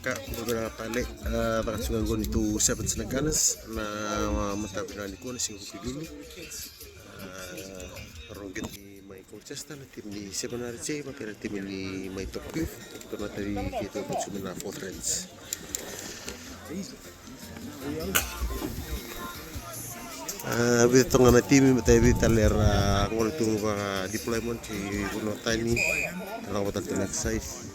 Beberapa pale takatsungangon itu 7's na ganas na matabi na ko na sing dulu rongget ni may coaches na tim ni 7's mapira tim ni may top 5 ito na tadi kita konsumen na 4 friends bito nga na tim matay bitaler ngol tung deployment si kuno tani lang watal exercise.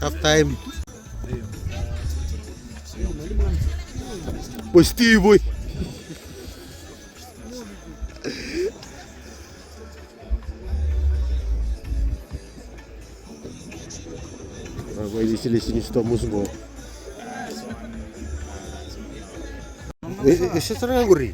Half time. Boy Steve boy. Boy di sini estamos mo. Ese será guri.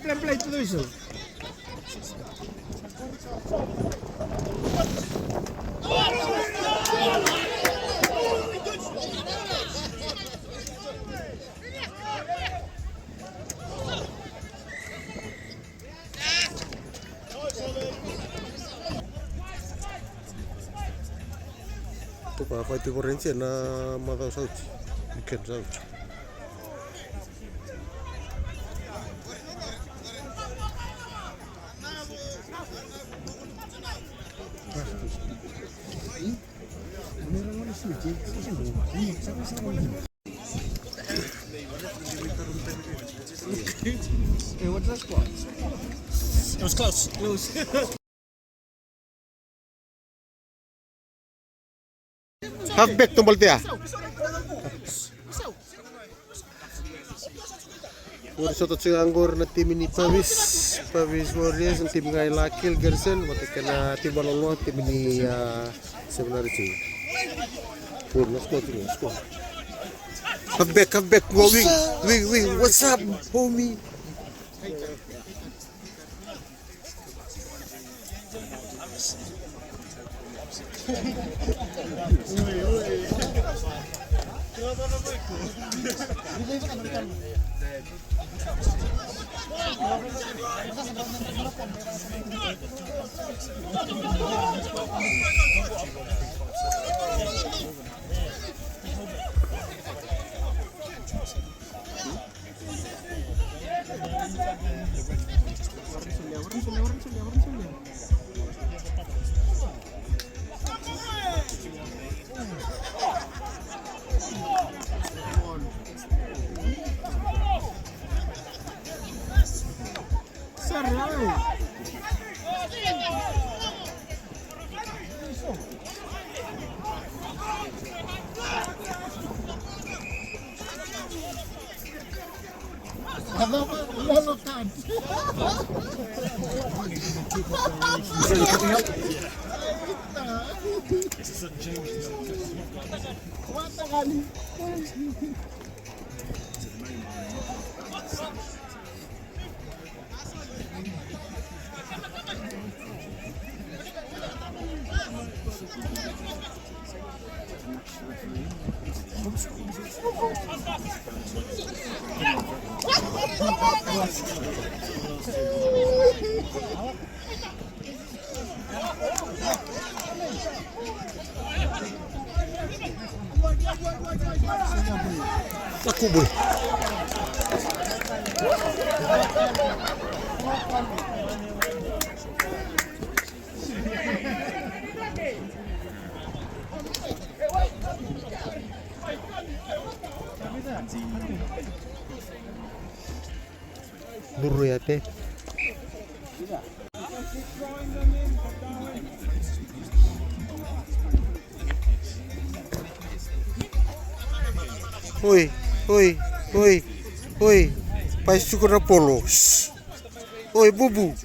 Play tudo isso. Tu apa itu korensi na mata sauti, ikan sauti. Hey, what's that squad? It was close. Halfback tumbal dia. Shoutout sa anggur na tim ni Pavis Warriors, ang tim ngay Lakil Gerson, mati na tim balolo tim ni sebenarnya sih. Let's go. Come back, wing, what's up, homie? Aku boy. Luru ya teh. Oi, faz suco na polos. Oi, bubu.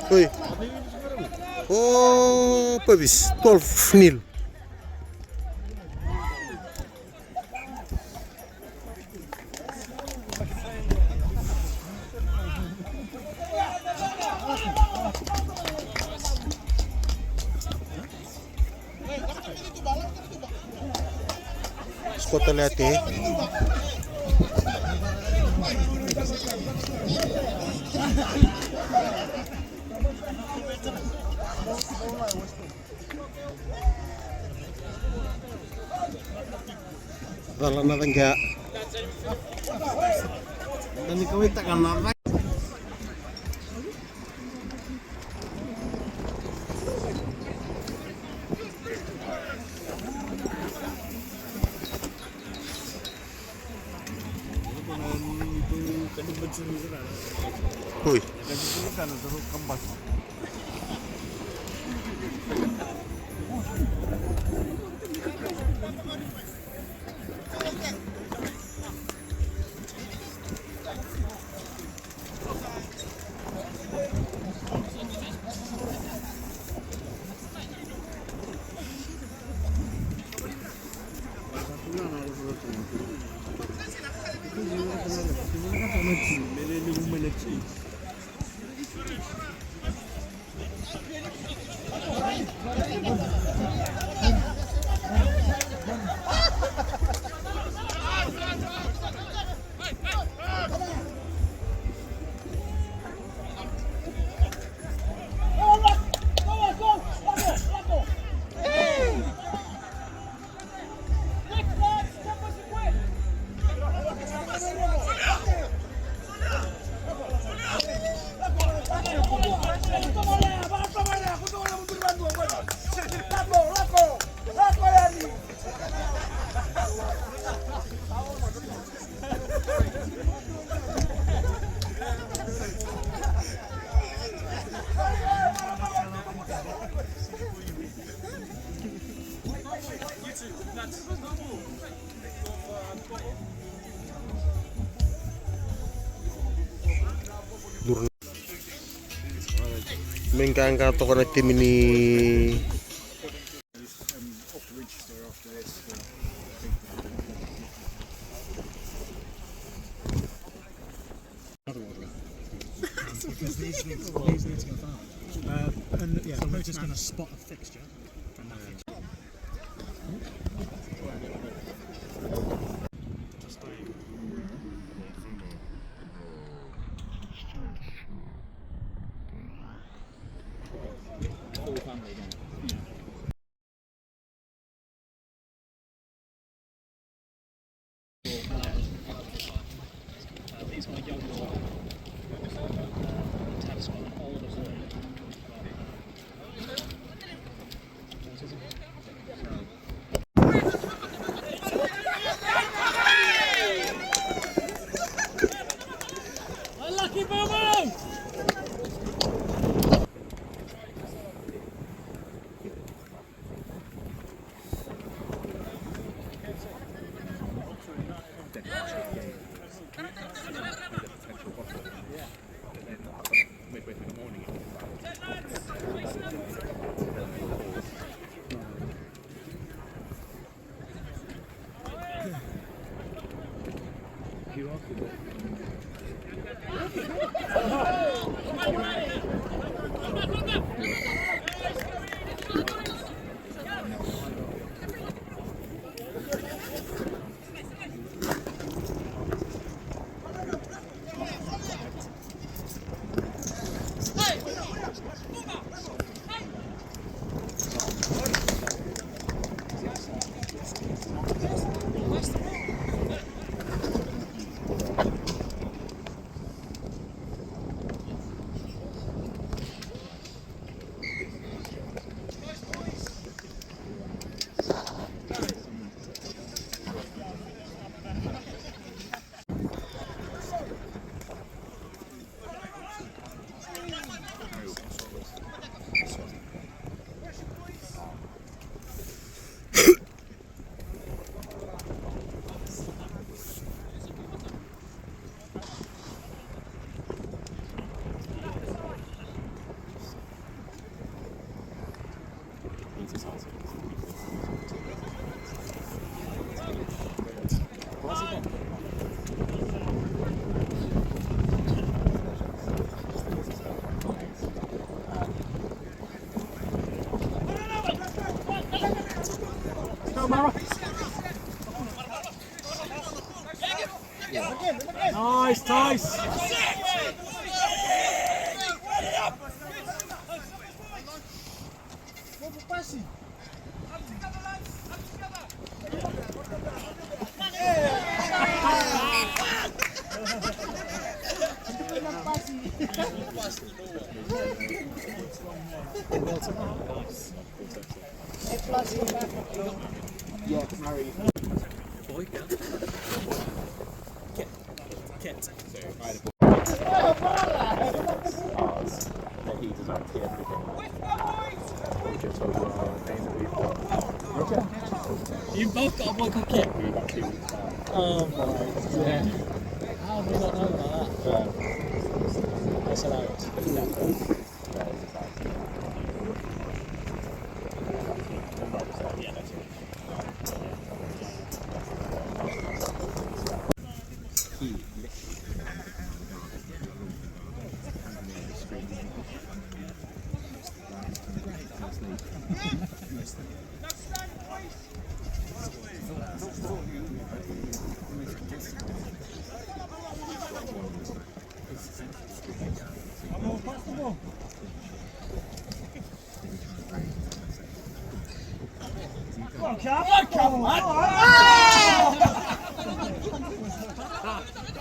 Oi. Oh, Pavis, 12-0. Skota lihat ya. Dalam nada enggak. Dan kami takkan nada. Hui. Mengangkat toko tim ini. Because these need to go far. And yeah, so we're just going to spot a fixture from that fixture. These are young Unlucky Bobo! Nice, nice. You both got a boy called Kit? Oh my, yeah. How have we not known about that? That's hilarious. Yeah, that's it.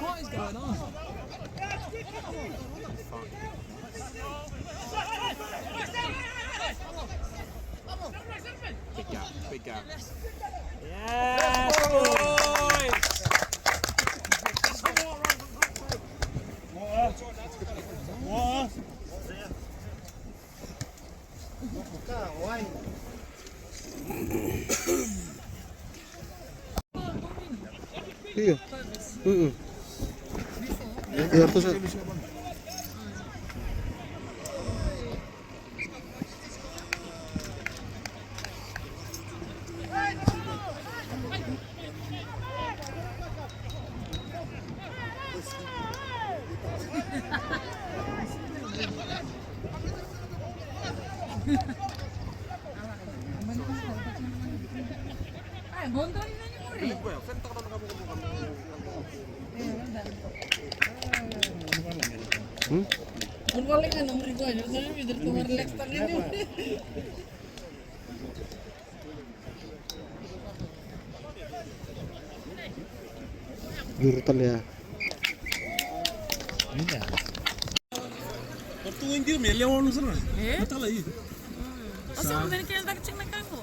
What is going on? Big gap. Yes, boys! Iya. Ya terus. Paling kan nomor itu aja, soalnya biar cuma relax tangannya. Jurutan ya. Iya. Waktu yang dia melihat sana. Betul lagi. Asal dari kira tak cek nak aku.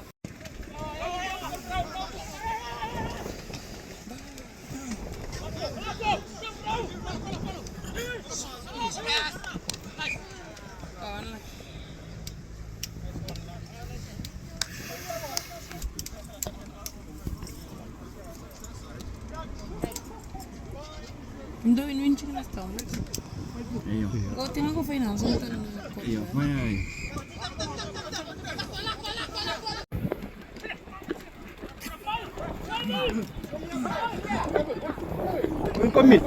Hindi win-win na ito. Iya. Kau tinggal ko finance ito. Iya, fine. Commit.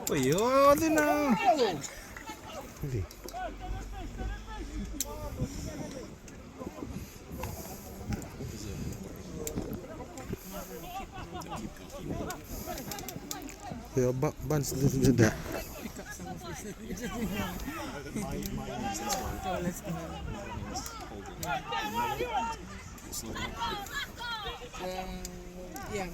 Oh iya, din na. Hindi. Ya, ban sudah. Ya,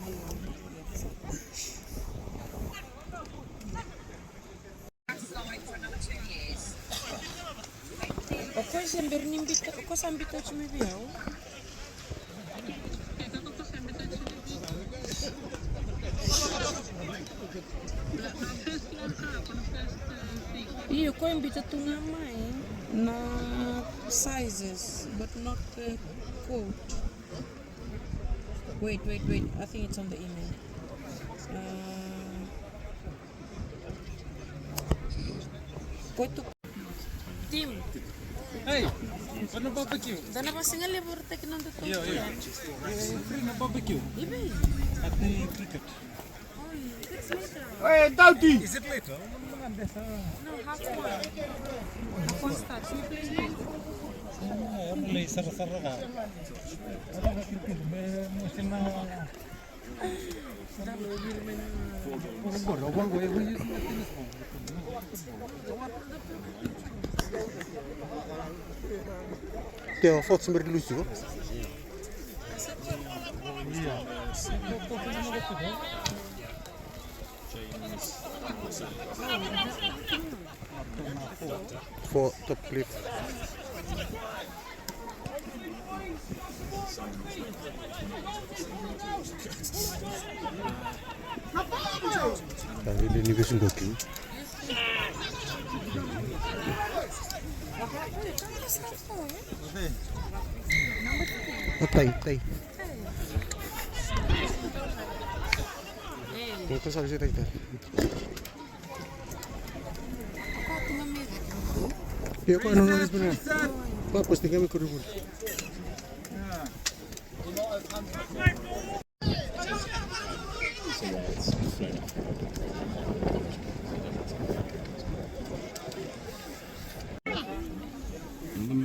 Ako sambil nimbit ako sambil touch me biaw. Iyo ko imbita tu nama na sizes but not quote. Wait. I think it's on the email. Quote Tim. Hey, ano barbecue? Dana pa singal libur tek nang tutu. Iya. Free na barbecue Ibe. at the cricket. Oh, it's later. Hey, Dauti! Is it later? No, half one. Half one starts. We play late. Mulai sara-sara ka. Ano ka cricket? Musim na. Dia foto sumber lucu. For top clip. Kali ini bisa goki. Tai. Itu salah satu. Ya kok anu nulis bener? Kok posting kami kudu.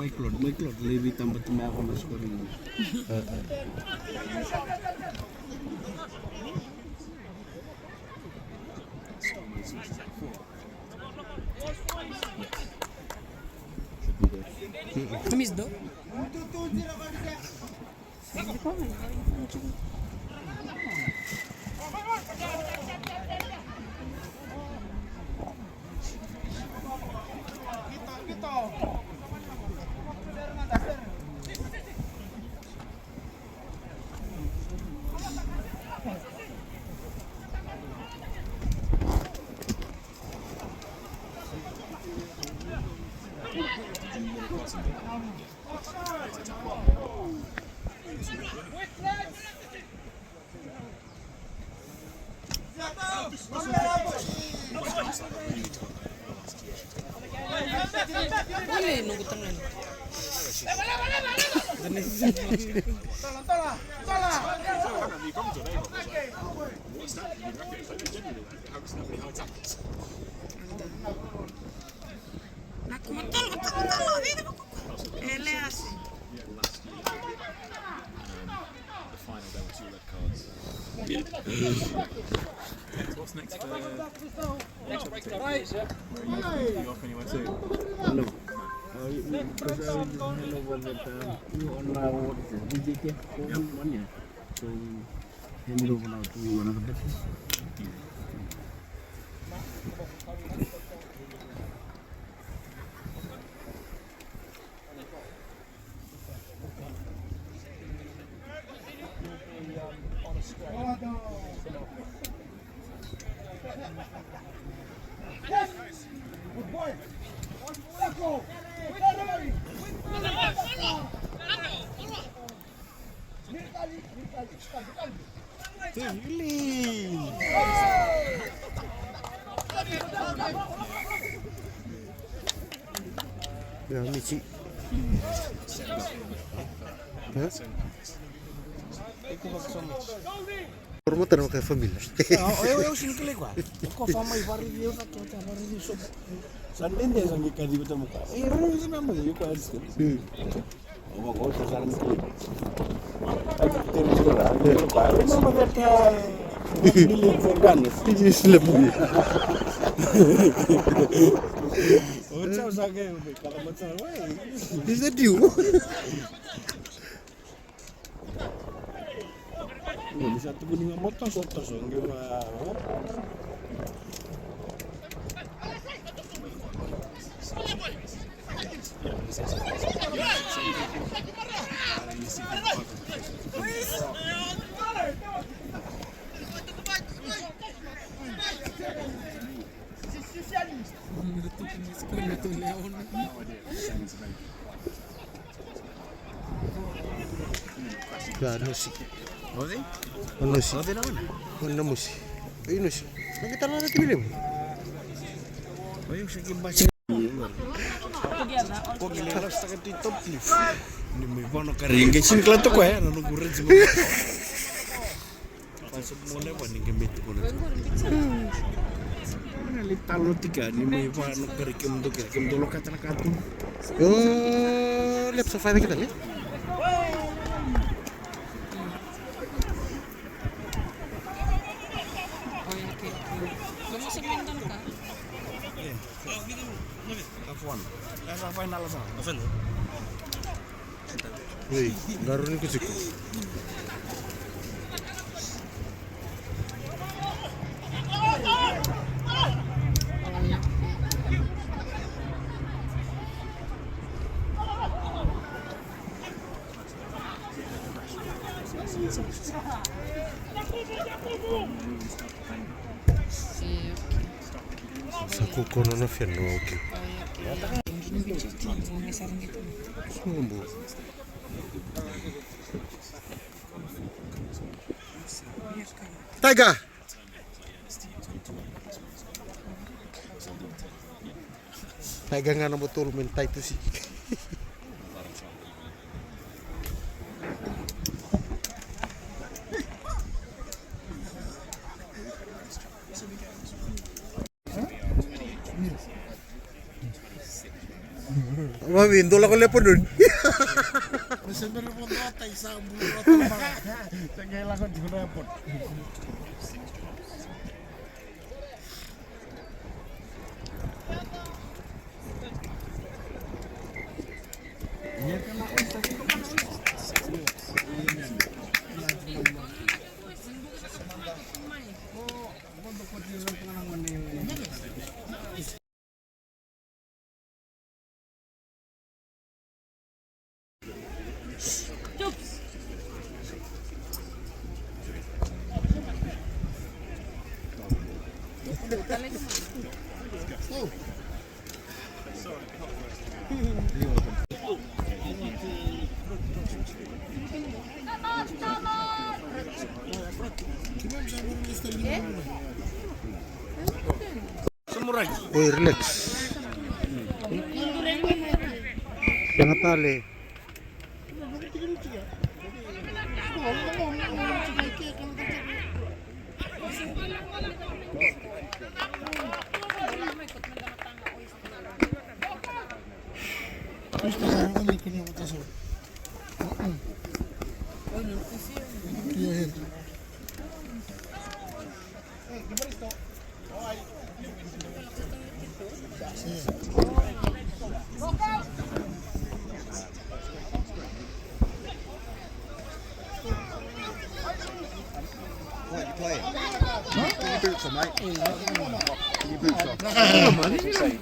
Baik lot lebih tambah tambah aku masuk ke ini. Miss do? Boleh nunggu tangan. Nak betul. Ele así. The final there were 2 red cards. So what's next for next break time? You off anywhere soon? Hello. Because I was hello that you on my what is it? DJK one year. So hand it over now to another person. Ya Michi. Hah? Promotor mo kay família. Eu sinto que legal. Com fama e vários eu tá todo vários isso. Sandende essa que cadi betul muka. Ero isso mesmo, eu conheço. Uma coisa já não sei. Aqui tem isso lá. Eu não vou ter bilhete de ganas. Isso lembro. Ouça os agem, kalau macam weh. Bisa diu. Bisa tu kuning motor soto so ngira. Ano sih? Oke? Ano sih? Oke naman. Ano mo sih? Ano sih? Nakita na natin bilim. Oh, yung sige baca. Kok gila las tak itu top lift. Ni may bono kari ngesin klato ko ya nanu guren semua. Pasok mo na ba ni gamit ko na. Mana litalo tiga ni may bono kari kem do kata na katu. Oh, lihat sofa kita ya. Afwan. Esa final sa. Afwan. Wih, garunin ko siku. Saku kono na fiano oke. Sumbu. Tiger. Naigangan na mo tulong mentay to si. Mami, indol ako lepo dun. Bisa meron mo tatay sa bulo at mga. Sa kailangan di ko na po. Samurai. Uy, relax. Jangan tali. Boots on, mate. Your boots on.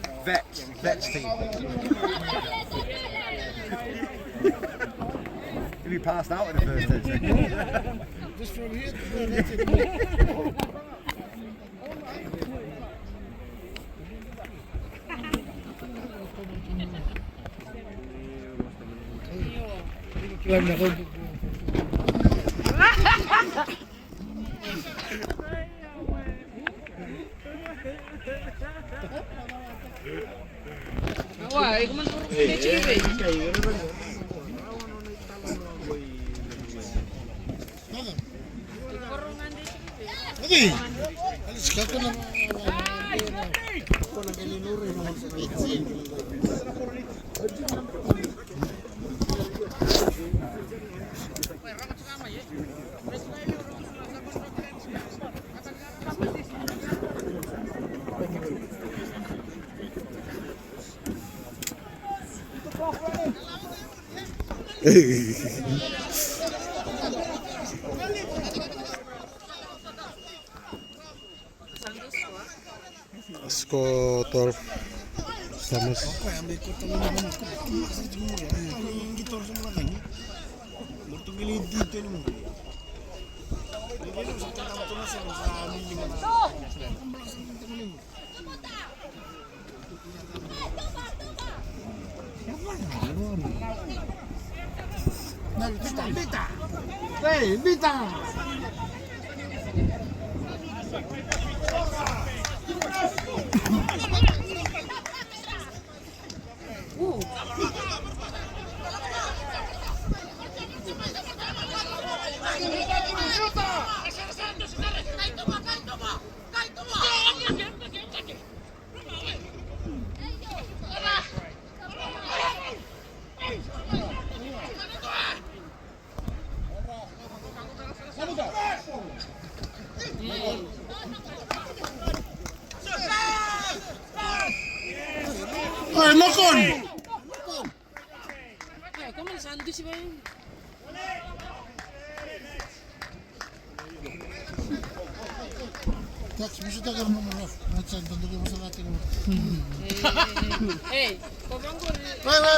Vets team. If you passed out in the first 10 seconds. Just from here to there, that's it. Kailan ako. Wah, ikaw man puro kecil. Lagi. Alis ka ko na. Ako na galinuri naman sa kitchen. Asko 12 Samus. Ako ambil ko to naman ako. Kasi mo yung gitar sa mga kanya. Muto gilid dito naman. Dito sa tama to na sa amin din naman. Bita, bita. Hey, bita. Ay, nakon! Ay, kamu sandwich ba yun? Tak, bisa tak karena mana? Macam tentu kita masalah tinggal. Eh, kobrang ko.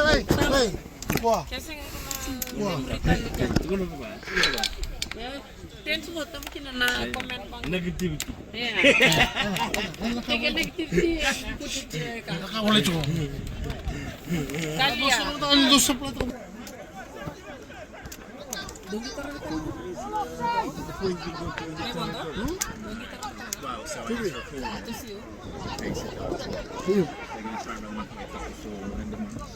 Wait. Wah. Kasi nga Wah. Siguro ba? Siguro ba? tense mo tamo kinana comment bang. Negativity. Yeah. Take negativity and put it there ka. Nakawala ito. Kaliya. Ano doon sa plato? Doon kita rin. May banda? Doon kita rin. Well, so I just recorded Just you. in case it does. They're going to try and run my point up before end of month.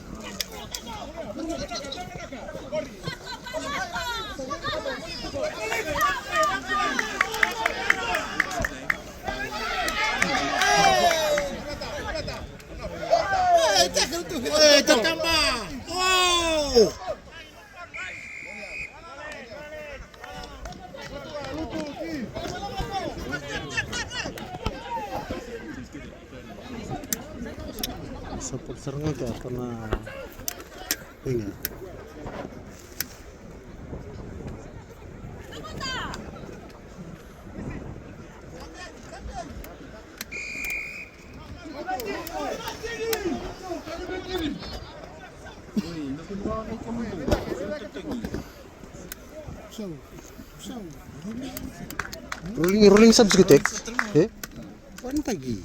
Wow! Support serangan tuh karena ini. Rolling subs gitu ya? Pan pagi.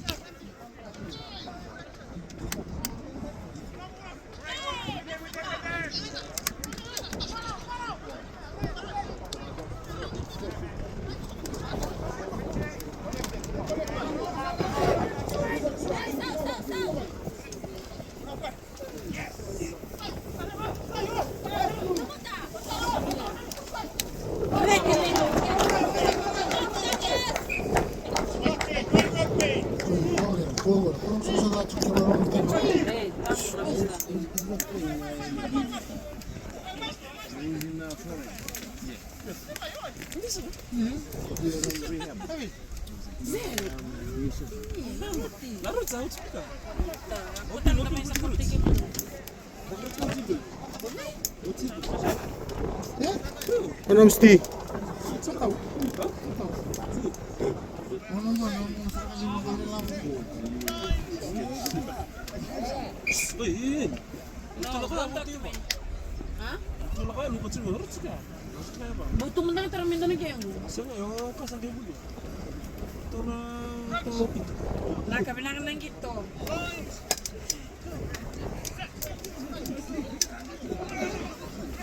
Ano mesti? Butuh mentang terminal kayak yang. Nah, kebenaran lang gitu.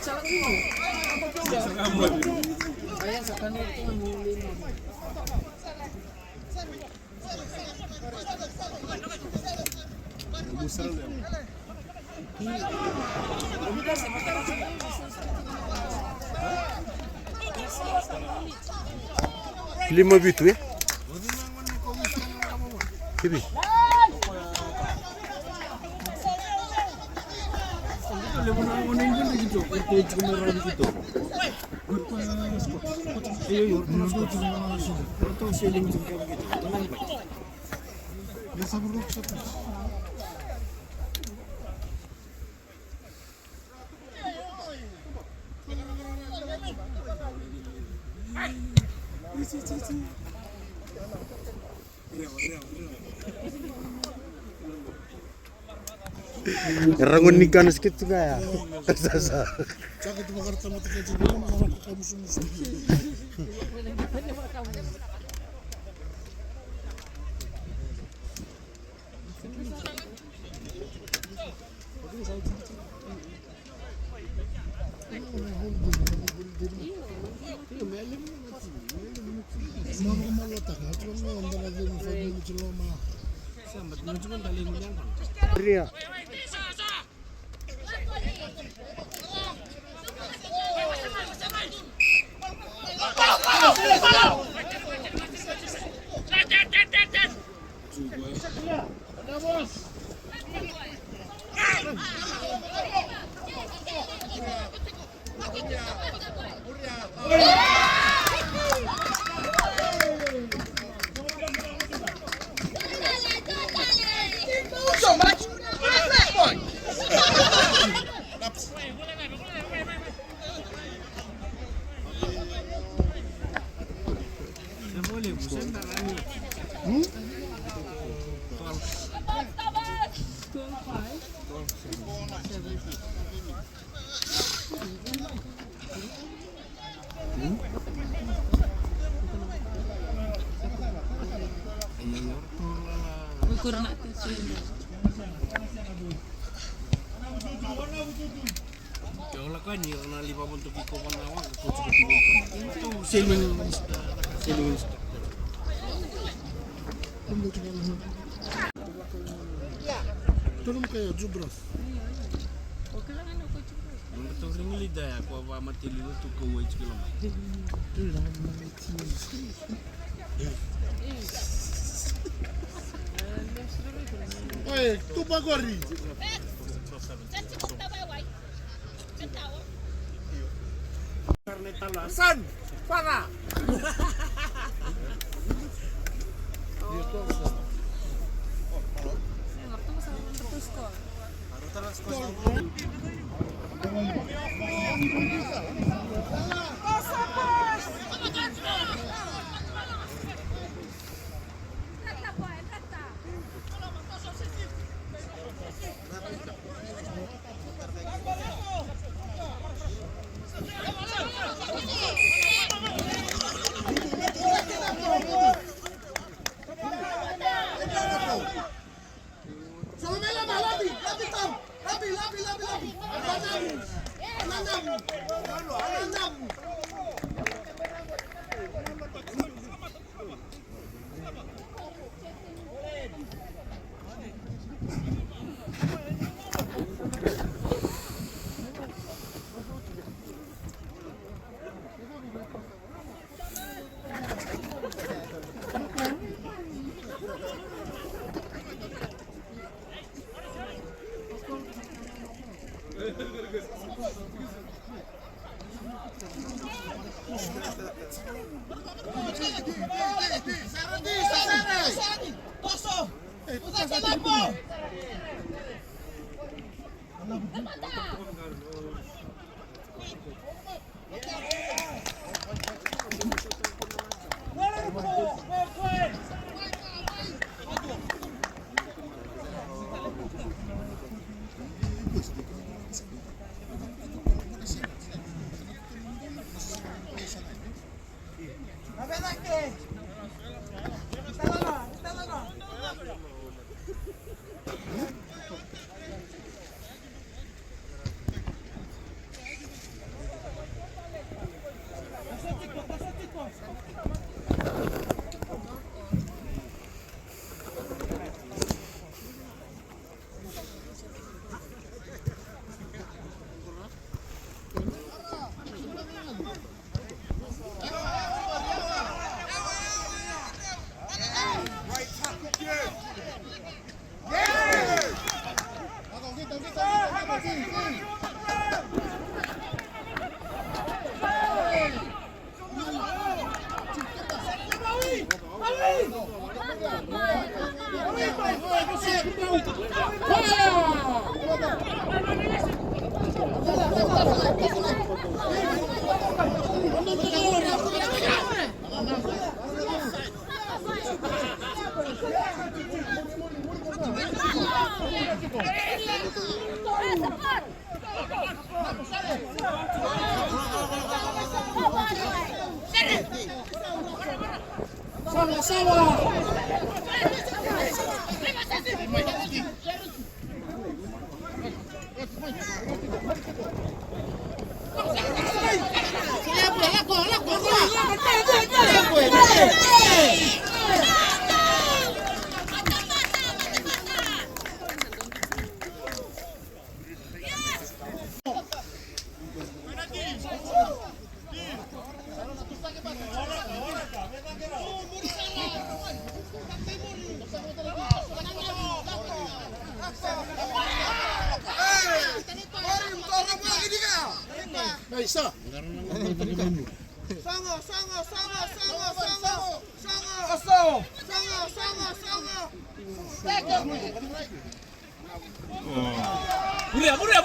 Salah mo. Ayan, sa kanil ito ang huli mo. Lima bitu ya? Kibi. Rangun nikah sedikit juga ya. Sasa. Sakit Jakarta mati kecil dulu sama kamu semua. Ria. Kurang nak kecil. Kalau kan ni orang 50 tu kiko mana awak kau cuba itu selling Turun kayo, Jubras. Okay lang ano ko chukro. Betul ring lidah ya, aku apa mati lidah tu kau wajib kalau. Oi, tu bagori. Karena talasan, para.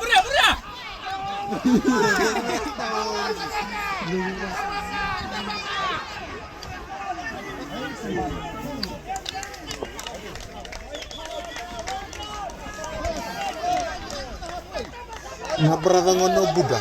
Buria. Nabrada ngono Buddha.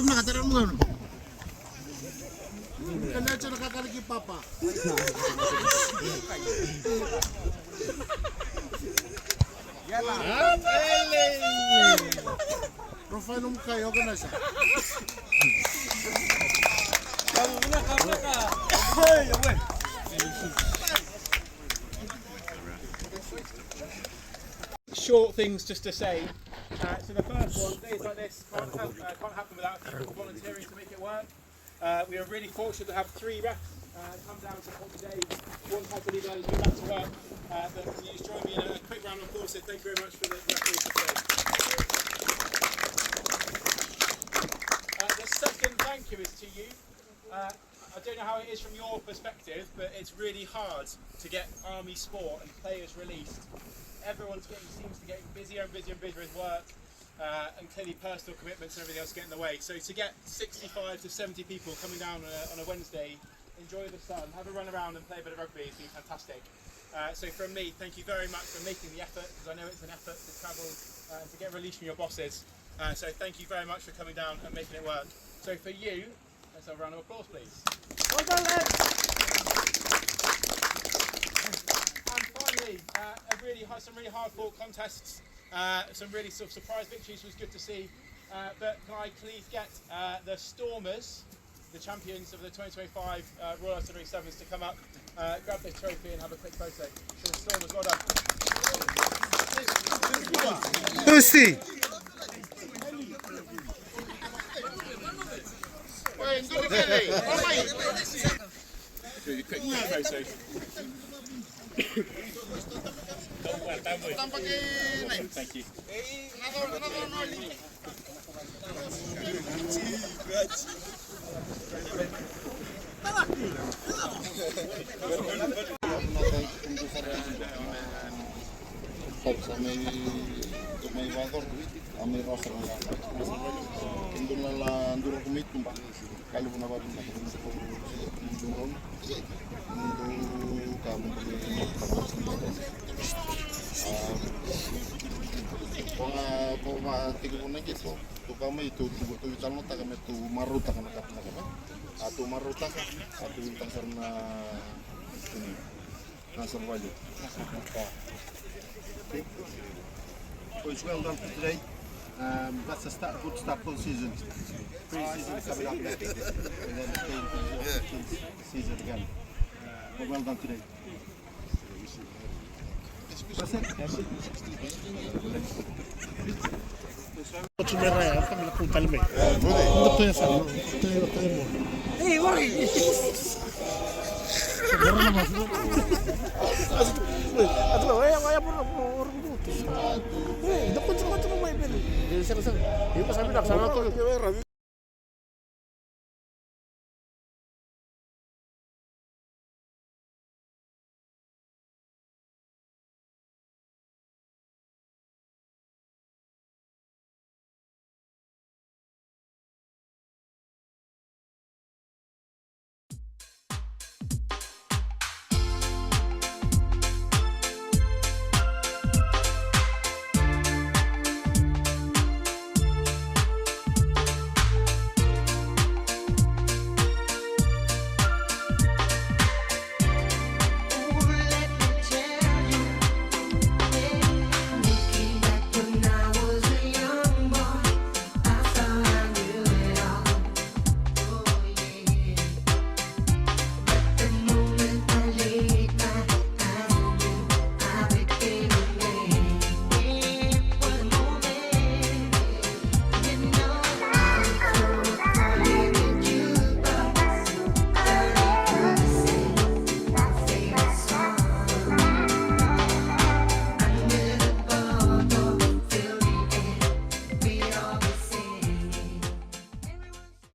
Nakataran mo gano'n. Kanya siya nakakaliki papa. Profile mo kayo ka na siya. Short things just to say. So the first one, days like this can't happen without people volunteering to make it work. We are really fortunate to have 3 refs come down to support today. One had to leave early to go back to work, but can you just join me in a quick round of applause? So thank you very much for the referees for today. The second thank you is to you. I don't know how it is from your perspective, but it's really hard to get army sport and players released. Everyone's seems to get busier and busier and busier with work, and clearly personal commitments and everything else get in the way. So to get 65 to 70 people coming down on a Wednesday, enjoy the sun, have a run around and play a bit of rugby has been fantastic. So from me, thank you very much for making the effort, because I know it's an effort to travel and to get released from your bosses. So thank you very much for coming down and making it work. So for you, let's have a round of applause, please. Well done, lads. And finally, some really hard-fought contests, some really sort of surprise victories was good to see. But can I please get the Stormers, the champions of the 2025 Royal Artillery 7's, to come up, grab their trophy and have a quick photo. So the Stormers, well done. Toasty. Quick photo. Thank you. Tu kami tu calon tak kami tu maruta kami kapna kami. Tu maruta tu bintang sarna ini. Nasr wali. Well done for today. That's a good start for the season. Pre-season coming up next, and then season again. But well done today.